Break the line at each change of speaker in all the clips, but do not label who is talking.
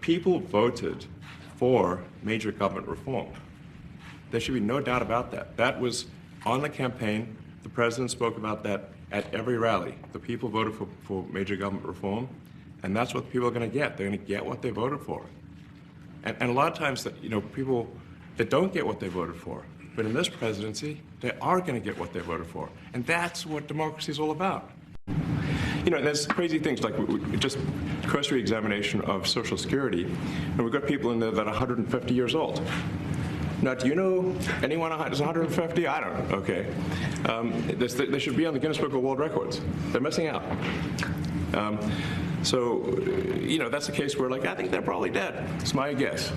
people voted for major government reform. There should be no doubt about that. That was on the campaign. The president spoke about that at every rally. The people voted for major government reform, and that's what people are going to get. They're going to get what they voted for. And a lot of times, people that don't get what they voted for, but in this presidency, they are going to get what they voted for. And that's what democracy is all about. There's crazy things like just cursory examination of Social Security, and we've got people in there that are 150 years old. Now, do you know anyone who's 150? I don't. Okay. They should be on the Guinness Book of World Records. They're missing out. That's a case where, I think they're probably dead. It's my guess.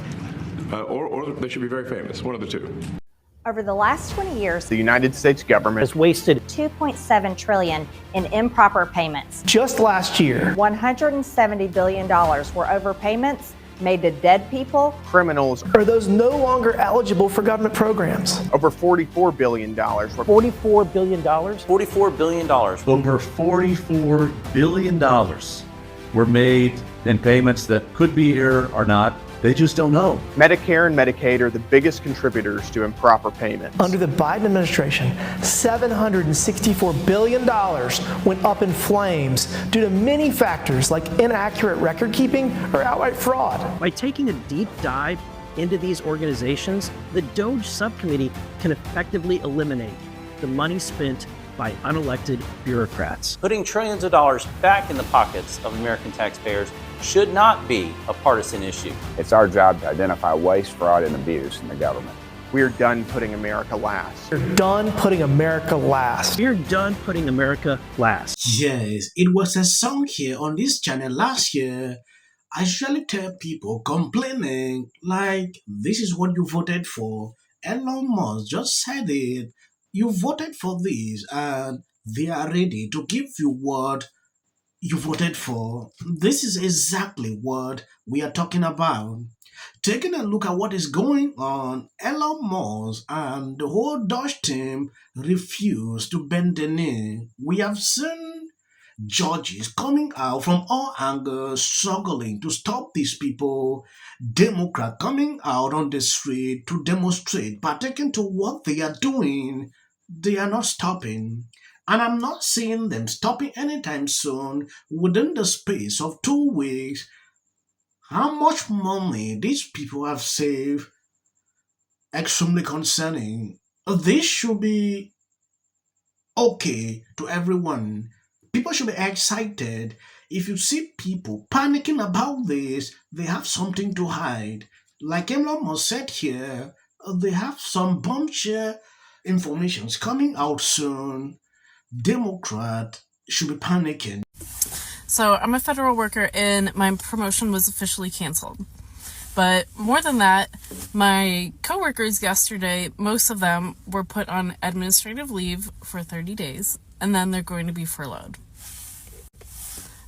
Or they should be very famous, one of the two.
Over the last 20 years,
the United States government
has wasted
$2.7 trillion in improper payments.
Just last year,
$170 billion were overpayments made to dead people,
criminals,
or those no longer eligible for government programs.
Over $44 billion.
$44 billion?
$44 billion.
Over $44 billion were made in payments that could be here or not. They just don't know.
Medicare and Medicaid are the biggest contributors to improper payments.
Under the Biden administration, $764 billion went up in flames due to many factors like inaccurate record keeping or outright fraud.
By taking a deep dive into these organizations, the DOGE subcommittee can effectively eliminate the money spent by unelected bureaucrats.
Putting trillions of dollars back in the pockets of American taxpayers should not be a partisan issue.
It's our job to identify waste, fraud, and abuse in the government.
We are done putting America last.
We're done putting America last.
We're done putting America last.
Yes, it was a song here on this channel last year. I usually tell people complaining like, this is what you voted for. Elon Musk just said it. You voted for this and they are ready to give you what you voted for. This is exactly what we are talking about. Taking a look at what is going on, Elon Musk and the whole DOGE team refuse to bend the knee. We have seen judges coming out from all angles struggling to stop these people. Democrats coming out on the street to demonstrate, partaking to what they are doing. They are not stopping. And I'm not seeing them stopping anytime soon. Within the space of 2 weeks, how much money these people have saved, extremely concerning. This should be okay to everyone. People should be excited. If you see people panicking about this, they have something to hide. Like Elon Musk said here, they have some bombshell information coming out soon. Democrat should be panicking.
So I'm a federal worker and my promotion was officially canceled. But more than that, my coworkers yesterday, most of them were put on administrative leave for 30 days and then they're going to be furloughed.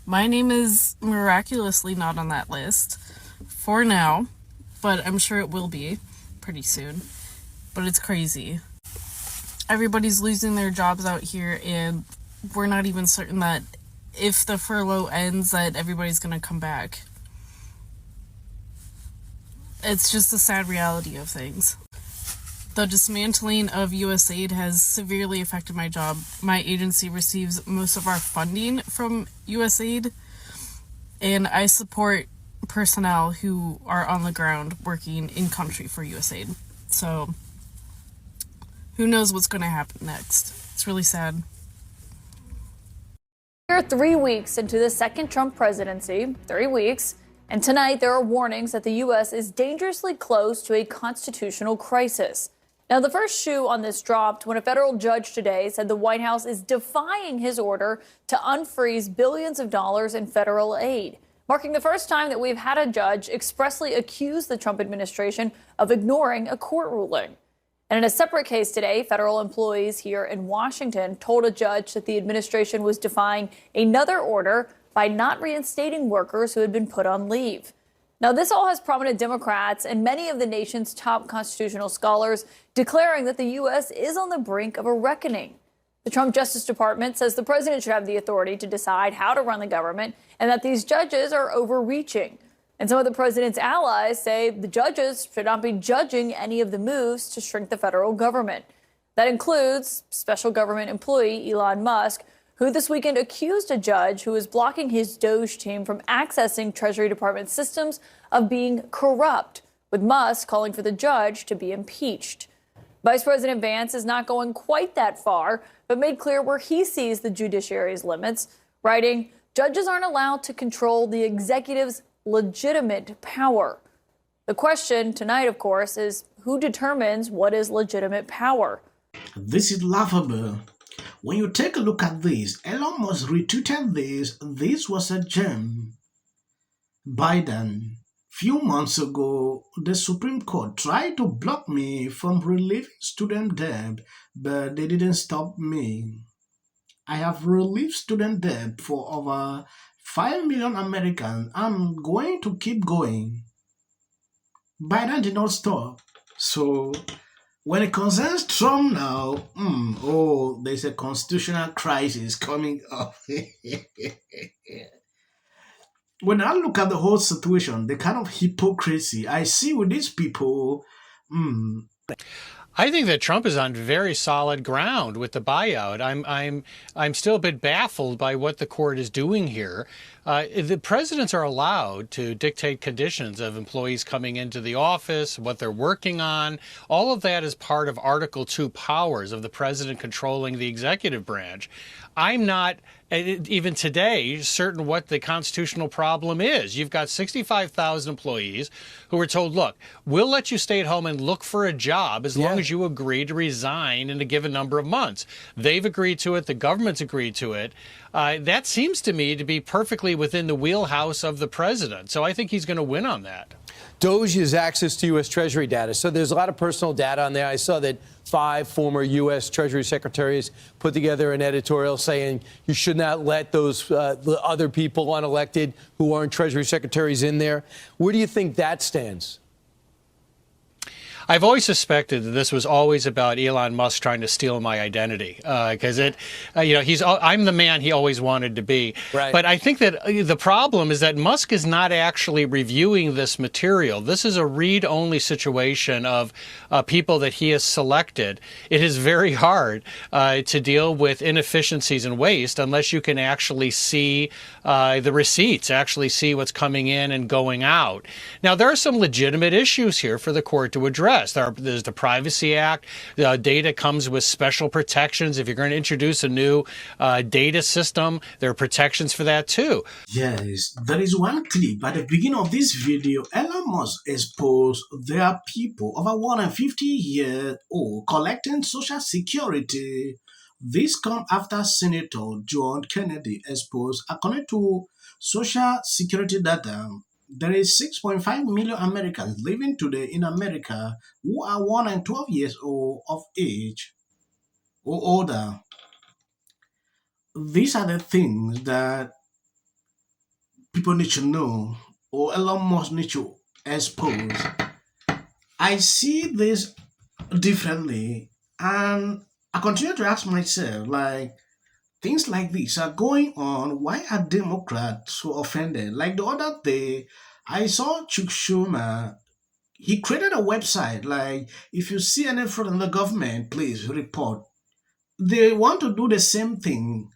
My name is miraculously not on that list for now, but I'm sure it will be pretty soon. But it's crazy. Everybody's losing their jobs out here and we're not even certain that if the furlough ends that everybody's going to come back. It's just the sad reality of things. The dismantling of USAID has severely affected my job. My agency receives most of our funding from USAID, and I support personnel who are on the ground working in country for USAID. So, who knows what's going to happen next? It's really sad.
We're 3 weeks into the second Trump presidency, 3 weeks, and tonight there are warnings that the U.S. is dangerously close to a constitutional crisis. Now, the first shoe on this dropped when a federal judge today said the White House is defying his order to unfreeze billions of dollars in federal aid, marking the first time that we've had a judge expressly accuse the Trump administration of ignoring a court ruling. And in a separate case today, federal employees here in Washington told a judge that the administration was defying another order by not reinstating workers who had been put on leave. Now, this all has prominent Democrats and many of the nation's top constitutional scholars declaring that the U.S. is on the brink of a reckoning. The Trump Justice Department says the president should have the authority to decide how to run the government and that these judges are overreaching. And some of the president's allies say the judges should not be judging any of the moves to shrink the federal government. That includes special government employee Elon Musk, who this weekend accused a judge who was blocking his DOGE team from accessing Treasury Department systems of being corrupt, with Musk calling for the judge to be impeached. Vice President Vance is not going quite that far, but made clear where he sees the judiciary's limits, writing, "Judges aren't allowed to control the executive's legitimate power." The question tonight, of course, is who determines what is legitimate power?
This is laughable. When you take a look at this, Elon Musk retweeted this. This was a gem. Biden. Few months ago, the Supreme Court tried to block me from relieving student debt, but they didn't stop me. I have relieved student debt for over 5 million Americans. I'm going to keep going. Biden did not stop. So, when it concerns Trump now, there's a constitutional crisis coming up. When I look at the whole situation, the kind of hypocrisy I see with these people,
I think that Trump is on very solid ground with the buyout. I'm still a bit baffled by what the court is doing here. The presidents are allowed to dictate conditions of employees coming into the office, what they're working on. All of that is part of Article 2 powers of the president controlling the executive branch. I'm not, even today, certain what the constitutional problem is. You've got 65,000 employees who are told, look, we'll let you stay at home and look for a job as long as you agree to resign in a given number of months. They've agreed to it. The government's agreed to it. That seems to me to be perfectly within the wheelhouse of the president. So I think he's going to win on that.
DOGE has access to U.S. Treasury data. So there's a lot of personal data on there. I saw that 5 former U.S. Treasury secretaries put together an editorial saying you should not let those other people unelected who aren't Treasury secretaries in there. Where do you think that stands?
I've always suspected that this was always about Elon Musk trying to steal my identity, because I'm the man he always wanted to be.
Right.
But I think that the problem is that Musk is not actually reviewing this material. This is a read-only situation of people that he has selected. It is very hard to deal with inefficiencies and waste unless you can actually see the receipts, actually see what's coming in and going out. Now, there are some legitimate issues here for the court to address. There's the Privacy Act. Data comes with special protections. If you're going to introduce a new data system, there are protections for that too.
Yes, there is one clip at the beginning of this video. Elon Musk exposed there are people over 150 years old collecting Social Security. This comes after Senator John Kennedy exposed, according to Social Security data, there is 6.5 million Americans living today in America who are 1 and 12 years old of age or older. These are the things that people need to know, or Elon Musk need to expose. I see this differently, and I continue to ask myself, like, things like this are going on. Why are Democrats so offended? Like the other day, I saw Chuck Schumer. He created a website, like, if you see any fraud in the government, please report. They want to do the same thing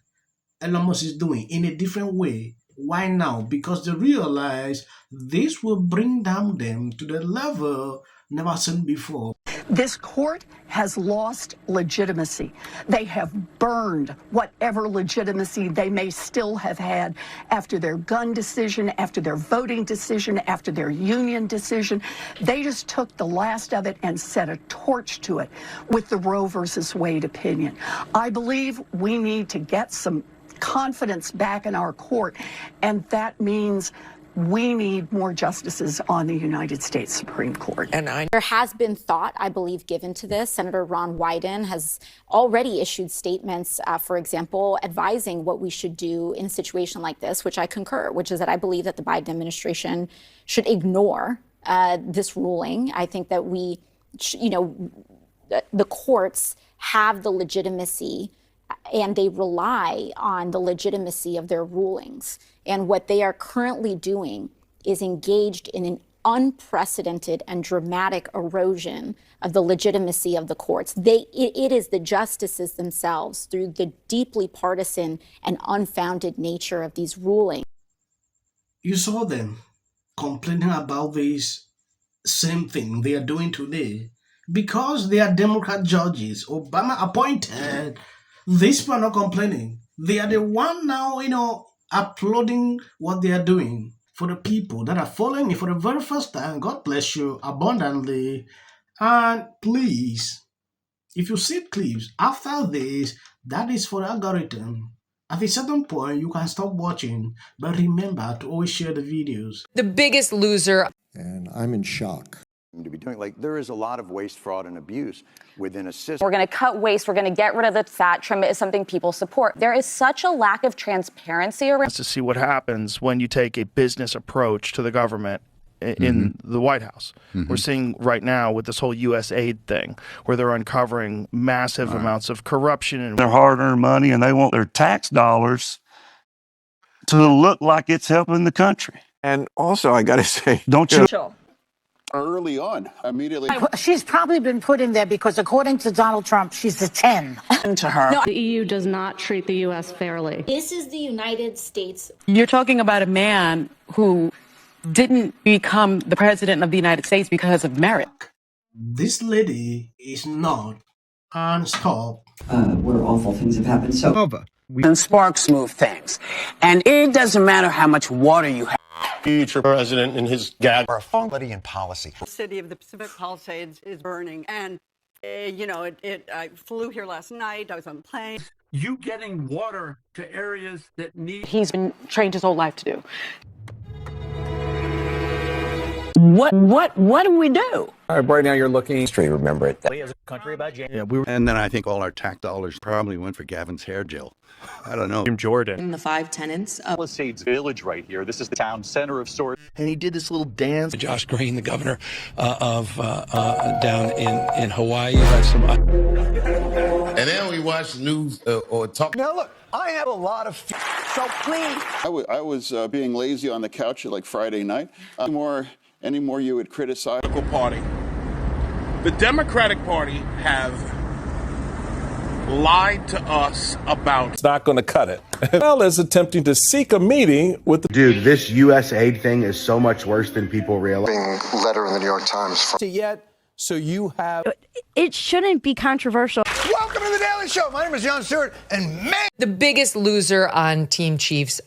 Elon Musk is doing in a different way. Why now? Because they realize this will bring down them to the level never seen before.
This court has lost legitimacy. They have burned whatever legitimacy they may still have had after their gun decision, after their voting decision, after their union decision. They just took the last of it and set a torch to it with the Roe versus Wade opinion. I believe we need to get some confidence back in our court, and that means we need more justices on the United States Supreme Court.
There has been thought, I believe, given to this. Senator Ron Wyden has already issued statements, for example, advising what we should do in a situation like this, which I concur, which is that I believe that the Biden administration should ignore this ruling. I think that the courts have the legitimacy and they rely on the legitimacy of their rulings. And what they are currently doing is engaged in an unprecedented and dramatic erosion of the legitimacy of the courts. It is the justices themselves, through the deeply partisan and unfounded nature of these rulings.
You saw them complaining about this same thing they are doing today because they are Democrat judges. Obama appointed. These people are not complaining. They are the one now, applauding what they are doing. For the people that are following me for the very first time, God bless you abundantly. And please, if you see clips after this, that is for the algorithm. At a certain point, you can stop watching, but remember to always share the videos.
The biggest loser.
And I'm in shock.
To be doing, there is a lot of waste, fraud, and abuse within a system.
We're going to cut waste. We're going to get rid of the fat. Trim it is something people support. There is such a lack of transparency around.
To see what happens when you take a business approach to the government in the White House. We're seeing right now with this whole U.S. aid thing, where they're uncovering massive amounts of corruption and
their hard-earned money, and they want their tax dollars to look like it's helping the country.
And also, I got to say,
don't you?
Early on, immediately.
She's probably been put in there because, according to Donald Trump, she's a 10.
To her.
No.
The EU does not treat the U.S. fairly.
This is the United States.
You're talking about a man who didn't become the president of the United States because of merit.
This lady is not unstopped.
Where awful things have happened.
And sparks move things. And it doesn't matter how much water you have.
Future president and his gag
are quality and policy.
The city of the Pacific Palisades is burning, and I flew here last night. I was on a plane.
You getting water to areas that need.
He's been trained his whole life to do.
What do we do?
All right, right now you're looking.
Remember it.
As a country about James.
Yeah,
and then I think all our tax dollars probably went for Gavin's hair gel. I don't know.
Jordan.
In the 5 tenants of
Palisades Village right here. This is the town center of sorts.
And he did this little dance.
Josh Green, the governor of down in Hawaii.
And then we watch news or talk.
Now look, I have a lot of.
So please.
I was being lazy on the couch like Friday night. Any more you would criticize?
Party. The Democratic Party have lied to us about.
It's not going to cut it. As well as attempting to seek a meeting with the.
Dude, this U.S. aid thing is so much worse than people realize.
Letter in the New York Times.
Yet, so you have.
It shouldn't be controversial.
Welcome to the Daily Show. My name is Jon Stewart, and man,
the biggest loser on Team Chiefs.